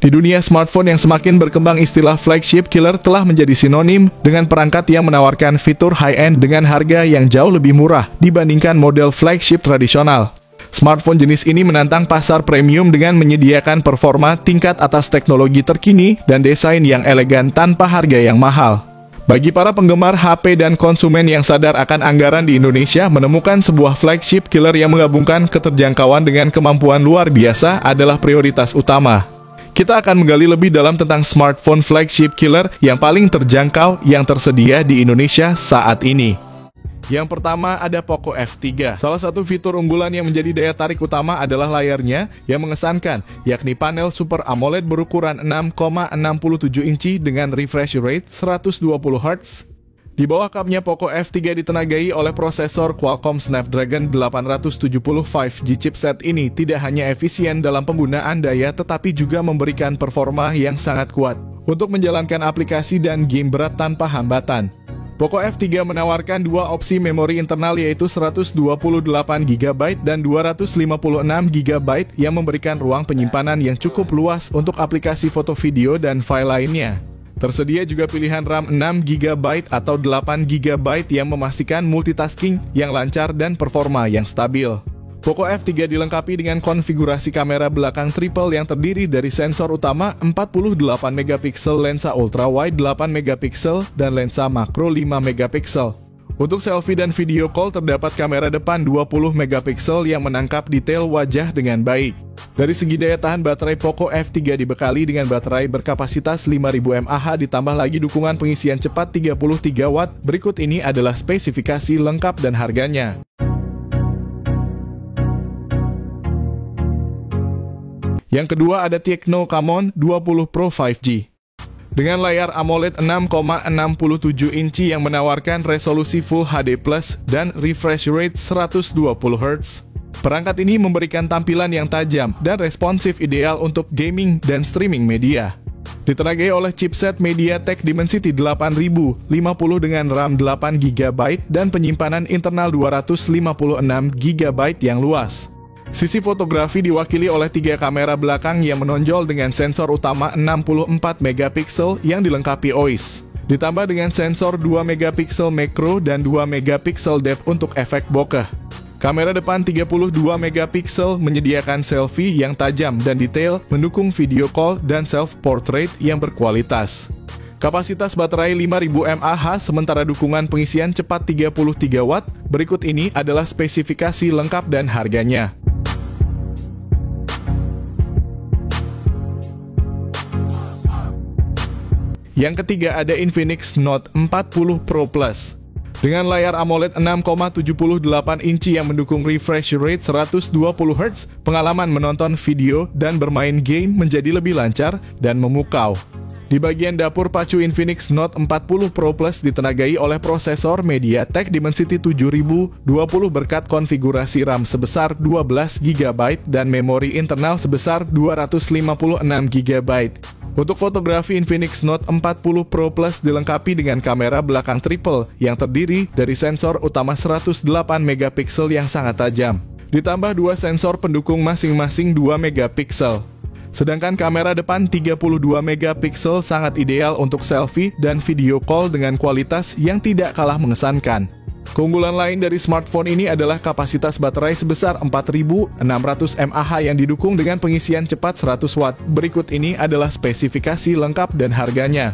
Di dunia smartphone yang semakin berkembang, istilah flagship killer telah menjadi sinonim dengan perangkat yang menawarkan fitur high-end dengan harga yang jauh lebih murah dibandingkan model flagship tradisional. Smartphone jenis ini menantang pasar premium dengan menyediakan performa tingkat atas teknologi terkini dan desain yang elegan tanpa harga yang mahal. Bagi para penggemar HP dan konsumen yang sadar akan anggaran di Indonesia, menemukan sebuah flagship killer yang menggabungkan keterjangkauan dengan kemampuan luar biasa adalah prioritas utama. Kita akan menggali lebih dalam tentang smartphone flagship killer yang paling terjangkau yang tersedia di Indonesia saat ini. Yang pertama ada Poco F3. Salah satu fitur unggulan yang menjadi daya tarik utama adalah layarnya yang mengesankan, yakni panel Super AMOLED berukuran 6,67 inci dengan refresh rate 120 Hz. Di bawah kapnya Poco F3 ditenagai oleh prosesor Qualcomm Snapdragon 875 5G. Chipset ini tidak hanya efisien dalam penggunaan daya tetapi juga memberikan performa yang sangat kuat untuk menjalankan aplikasi dan game berat tanpa hambatan. Poco F3 menawarkan dua opsi memori internal yaitu 128GB dan 256GB yang memberikan ruang penyimpanan yang cukup luas untuk aplikasi foto, video, dan file lainnya. Tersedia juga pilihan RAM 6GB atau 8GB yang memastikan multitasking yang lancar dan performa yang stabil. Poco F3 dilengkapi dengan konfigurasi kamera belakang triple yang terdiri dari sensor utama 48MP, lensa ultrawide 8MP, dan lensa makro 5MP. Untuk selfie dan video call terdapat kamera depan 20MP yang menangkap detail wajah dengan baik. Dari segi daya tahan baterai, Poco F3 dibekali dengan baterai berkapasitas 5000 mAh ditambah lagi dukungan pengisian cepat 33W. Berikut ini adalah spesifikasi lengkap dan harganya. Yang kedua ada Tecno Camon 20 Pro 5G. Dengan layar AMOLED 6,67 inci yang menawarkan resolusi Full HD+ dan refresh rate 120 Hz. Perangkat ini memberikan tampilan yang tajam dan responsif ideal untuk gaming dan streaming media. Ditenagai oleh chipset MediaTek Dimensity 8050 dengan RAM 8GB dan penyimpanan internal 256GB yang luas. Sisi fotografi diwakili oleh 3 kamera belakang yang menonjol dengan sensor utama 64MP yang dilengkapi OIS. Ditambah dengan sensor 2MP makro dan 2MP depth untuk efek bokeh. Kamera depan 32MP menyediakan selfie yang tajam dan detail, mendukung video call dan self-portrait yang berkualitas. Kapasitas baterai 5000 mAh sementara dukungan pengisian cepat 33W. Berikut ini adalah spesifikasi lengkap dan harganya. Yang ketiga ada Infinix Note 40 Pro Plus. Dengan layar AMOLED 6,78 inci yang mendukung refresh rate 120Hz, pengalaman menonton video dan bermain game menjadi lebih lancar dan memukau. Di bagian dapur pacu, Infinix Note 40 Pro Plus ditenagai oleh prosesor MediaTek Dimensity 7020 berkat konfigurasi RAM sebesar 12GB dan memori internal sebesar 256GB. Untuk fotografi, Infinix Note 40 Pro Plus dilengkapi dengan kamera belakang triple yang terdiri dari sensor utama 108MP yang sangat tajam, ditambah 2 sensor pendukung masing-masing 2MP. Sedangkan kamera depan 32MP sangat ideal untuk selfie dan video call dengan kualitas yang tidak kalah mengesankan. Keunggulan lain dari smartphone ini adalah kapasitas baterai sebesar 4600 mAh yang didukung dengan pengisian cepat 100W. Berikut ini adalah spesifikasi lengkap dan harganya.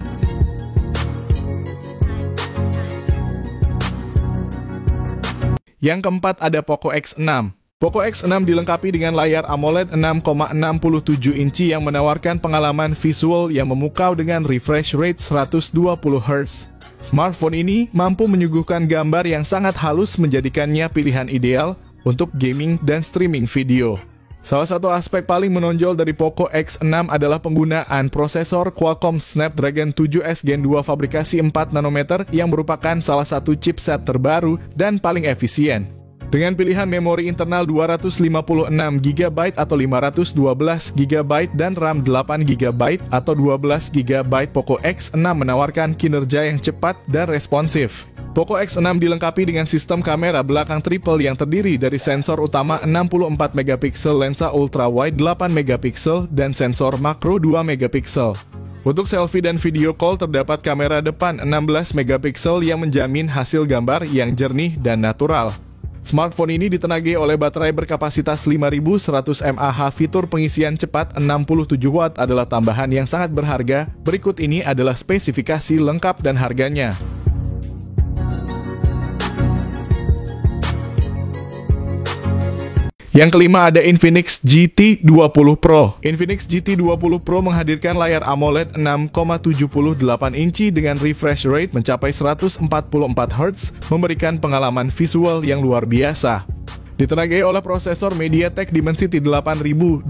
Yang keempat ada Poco X6. Poco X6 dilengkapi dengan layar AMOLED 6,67 inci yang menawarkan pengalaman visual yang memukau dengan refresh rate 120Hz. Smartphone ini mampu menyuguhkan gambar yang sangat halus menjadikannya pilihan ideal untuk gaming dan streaming video. Salah satu aspek paling menonjol dari Poco X6 adalah penggunaan prosesor Qualcomm Snapdragon 7S Gen 2 fabrikasi 4nm yang merupakan salah satu chipset terbaru dan paling efisien. Dengan pilihan memori internal 256GB atau 512GB dan RAM 8GB atau 12GB, Poco X6 menawarkan kinerja yang cepat dan responsif. Poco X6 dilengkapi dengan sistem kamera belakang triple yang terdiri dari sensor utama 64 megapiksel, lensa ultra wide 8 megapiksel, dan sensor makro 2 megapiksel. Untuk selfie dan video call terdapat kamera depan 16 megapiksel yang menjamin hasil gambar yang jernih dan natural. Smartphone ini ditenagai oleh baterai berkapasitas 5100 mAh. Fitur pengisian cepat 67 Watt adalah tambahan yang sangat berharga. Berikut ini adalah spesifikasi lengkap dan harganya. Yang kelima ada Infinix GT 20 Pro. Infinix GT 20 Pro menghadirkan layar AMOLED 6,78 inci dengan refresh rate mencapai 144 Hz, memberikan pengalaman visual yang luar biasa. Ditenagai oleh prosesor MediaTek Dimensity 8200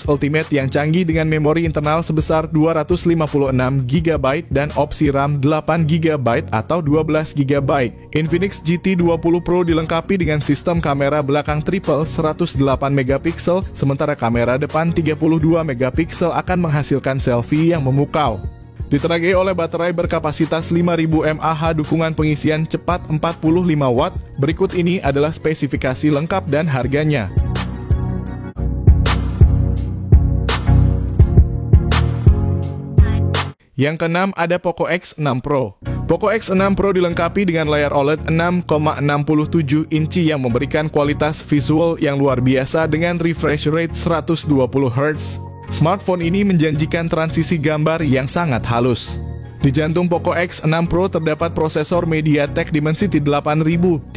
Ultimate yang canggih dengan memori internal sebesar 256 GB dan opsi RAM 8 GB atau 12 GB. Infinix GT 20 Pro dilengkapi dengan sistem kamera belakang triple 108 megapiksel, sementara kamera depan 32 megapiksel akan menghasilkan selfie yang memukau. Ditenagai oleh baterai berkapasitas 5000 mAh, dukungan pengisian cepat 45 Watt. Berikut ini adalah spesifikasi lengkap dan harganya. Yang keenam ada Poco X6 Pro. Poco X6 Pro dilengkapi dengan layar OLED 6,67 inci yang memberikan kualitas visual yang luar biasa dengan refresh rate 120 Hz. Smartphone ini menjanjikan transisi gambar yang sangat halus. Di jantung Poco X6 Pro terdapat prosesor MediaTek Dimensity 8300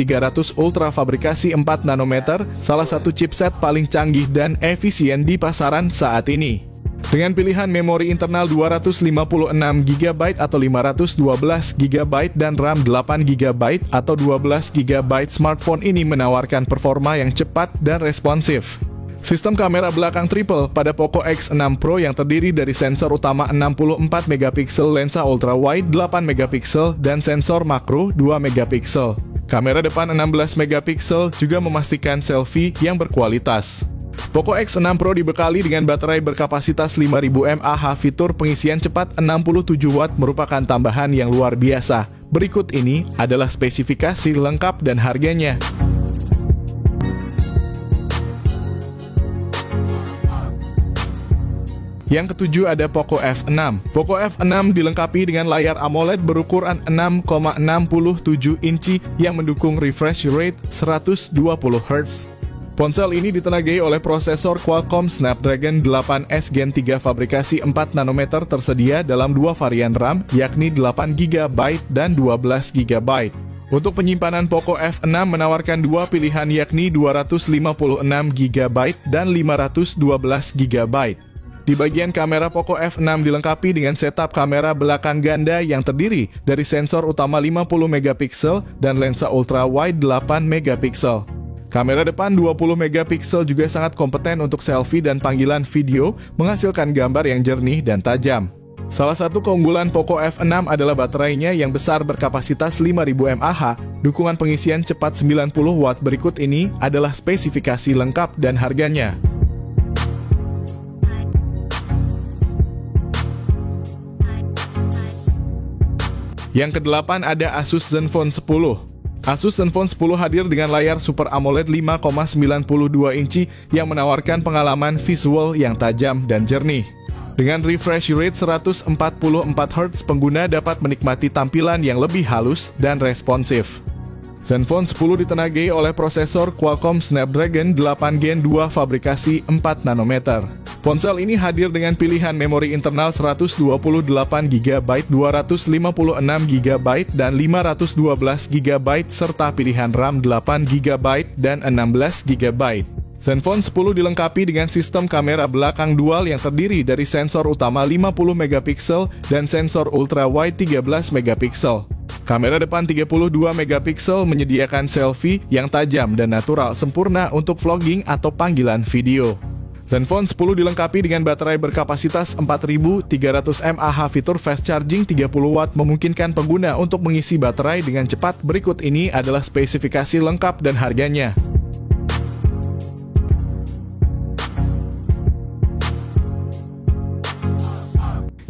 Ultra fabrikasi 4 nanometer, salah satu chipset paling canggih dan efisien di pasaran saat ini. Dengan pilihan memori internal 256 GB atau 512 GB dan RAM 8 GB atau 12 GB, smartphone ini menawarkan performa yang cepat dan responsif. Sistem kamera belakang triple pada Poco X6 Pro yang terdiri dari sensor utama 64 megapiksel, lensa ultra wide 8 megapiksel, dan sensor makro 2 megapiksel. Kamera depan 16 megapiksel juga memastikan selfie yang berkualitas. Poco X6 Pro dibekali dengan baterai berkapasitas 5000 mAh. Fitur pengisian cepat 67 Watt merupakan tambahan yang luar biasa. Berikut ini adalah spesifikasi lengkap dan harganya. Yang ketujuh ada Poco F6. Poco F6 dilengkapi dengan layar AMOLED berukuran 6,67 inci yang mendukung refresh rate 120 Hz. Ponsel ini ditenagai oleh prosesor Qualcomm Snapdragon 8S Gen 3 fabrikasi 4 nanometer, tersedia dalam dua varian RAM, yakni 8 GB dan 12 GB. Untuk penyimpanan Poco F6 menawarkan dua pilihan, yakni 256 GB dan 512 GB. Di bagian kamera, Poco F6 dilengkapi dengan setup kamera belakang ganda yang terdiri dari sensor utama 50 megapiksel dan lensa ultra wide 8 megapiksel. Kamera depan 20 megapiksel juga sangat kompeten untuk selfie dan panggilan video, menghasilkan gambar yang jernih dan tajam. Salah satu keunggulan Poco F6 adalah baterainya yang besar berkapasitas 5000 mAh, dukungan pengisian cepat 90 Watt. Berikut ini adalah spesifikasi lengkap dan harganya. Yang kedelapan ada Asus Zenfone 10. Asus Zenfone 10 hadir dengan layar Super AMOLED 5,92 inci yang menawarkan pengalaman visual yang tajam dan jernih. Dengan refresh rate 144 Hz, pengguna dapat menikmati tampilan yang lebih halus dan responsif. Zenfone 10 ditenagai oleh prosesor Qualcomm Snapdragon 8 Gen 2 fabrikasi 4 nanometer. Ponsel ini hadir dengan pilihan memori internal 128 GB, 256 GB, dan 512 GB, serta pilihan RAM 8 GB dan 16 GB. Zenfone 10 dilengkapi dengan sistem kamera belakang dual yang terdiri dari sensor utama 50 megapiksel dan sensor ultra wide 13 megapiksel. Kamera depan 32 megapiksel menyediakan selfie yang tajam dan natural, sempurna untuk vlogging atau panggilan video. Zenfone 10 dilengkapi dengan baterai berkapasitas 4300 mAh. Fitur fast charging 30 Watt memungkinkan pengguna untuk mengisi baterai dengan cepat. Berikut ini adalah spesifikasi lengkap dan harganya.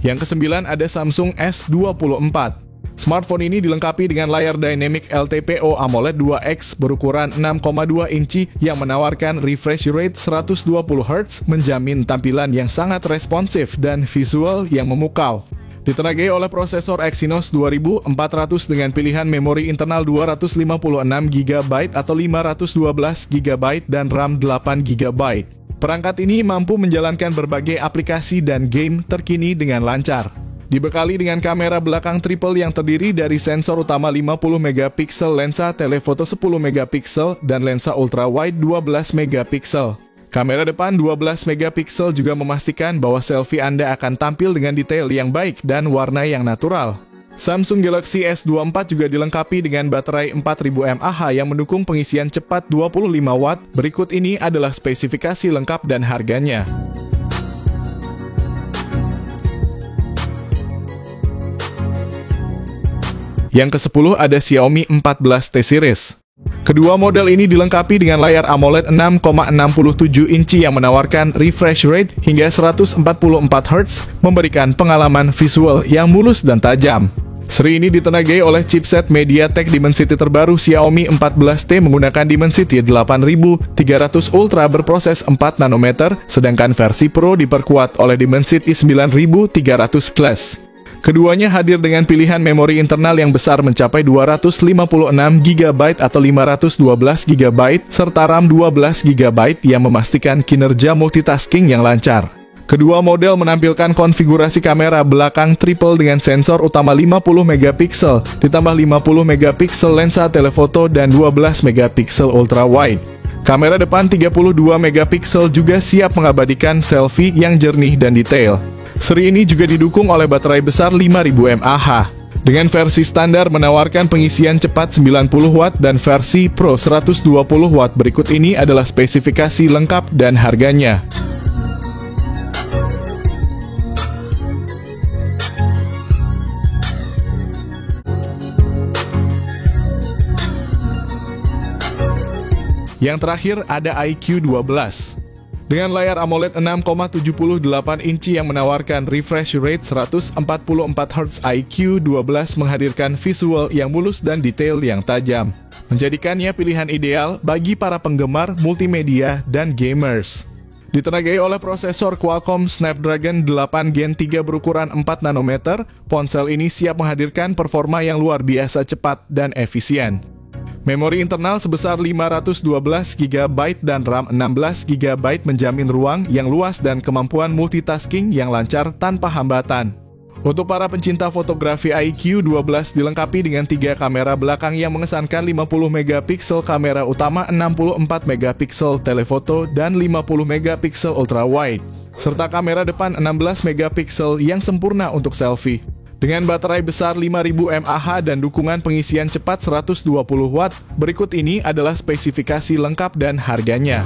Yang kesembilan ada Samsung S24. Smartphone ini dilengkapi dengan layar Dynamic LTPO AMOLED 2X berukuran 6,2 inci yang menawarkan refresh rate 120 Hz, menjamin tampilan yang sangat responsif dan visual yang memukau. Ditenagai oleh prosesor Exynos 2400 dengan pilihan memori internal 256GB atau 512GB dan RAM 8GB. Perangkat ini mampu menjalankan berbagai aplikasi dan game terkini dengan lancar. Dibekali dengan kamera belakang triple yang terdiri dari sensor utama 50MP, lensa telefoto 10MP, dan lensa ultrawide 12MP. Kamera depan 12MP juga memastikan bahwa selfie Anda akan tampil dengan detail yang baik dan warna yang natural. Samsung Galaxy S24 juga dilengkapi dengan baterai 4000 mAh yang mendukung pengisian cepat 25 Watt. Berikut ini adalah spesifikasi lengkap dan harganya. Yang ke-10 ada Xiaomi 14T Series. Kedua model ini dilengkapi dengan layar AMOLED 6,67 inci yang menawarkan refresh rate hingga 144 Hz, memberikan pengalaman visual yang mulus dan tajam. Seri ini ditenagai oleh chipset MediaTek Dimensity terbaru Xiaomi 14T menggunakan Dimensity 8300 Ultra berproses 4 nanometer, sedangkan versi Pro diperkuat oleh Dimensity 9300 Plus. Keduanya hadir dengan pilihan memori internal yang besar mencapai 256GB atau 512GB serta RAM 12GB yang memastikan kinerja multitasking yang lancar. Kedua model menampilkan konfigurasi kamera belakang triple dengan sensor utama 50MP, ditambah 50MP lensa telefoto dan 12MP ultrawide. Kamera depan 32MP juga siap mengabadikan selfie yang jernih dan detail. Seri ini juga didukung oleh baterai besar 5000 mAh. Dengan versi standar menawarkan pengisian cepat 90 Watt dan versi Pro 120 Watt. Berikut ini adalah spesifikasi lengkap dan harganya. Yang terakhir ada iQOO 12. Dengan layar AMOLED 6,78 inci yang menawarkan refresh rate 144 Hz, iQOO 12 menghadirkan visual yang mulus dan detail yang tajam, menjadikannya pilihan ideal bagi para penggemar multimedia dan gamers. Ditenagai oleh prosesor Qualcomm Snapdragon 8 Gen 3 berukuran 4 nanometer, ponsel ini siap menghadirkan performa yang luar biasa cepat dan efisien. Memori internal sebesar 512GB dan RAM 16GB menjamin ruang yang luas dan kemampuan multitasking yang lancar tanpa hambatan. Untuk para pencinta fotografi, iQOO 12 dilengkapi dengan 3 kamera belakang yang mengesankan 50MP kamera utama, 64MP telefoto, dan 50MP ultrawide, serta kamera depan 16MP yang sempurna untuk selfie. Dengan baterai besar 5000 mAh dan dukungan pengisian cepat 120 Watt, berikut ini adalah spesifikasi lengkap dan harganya.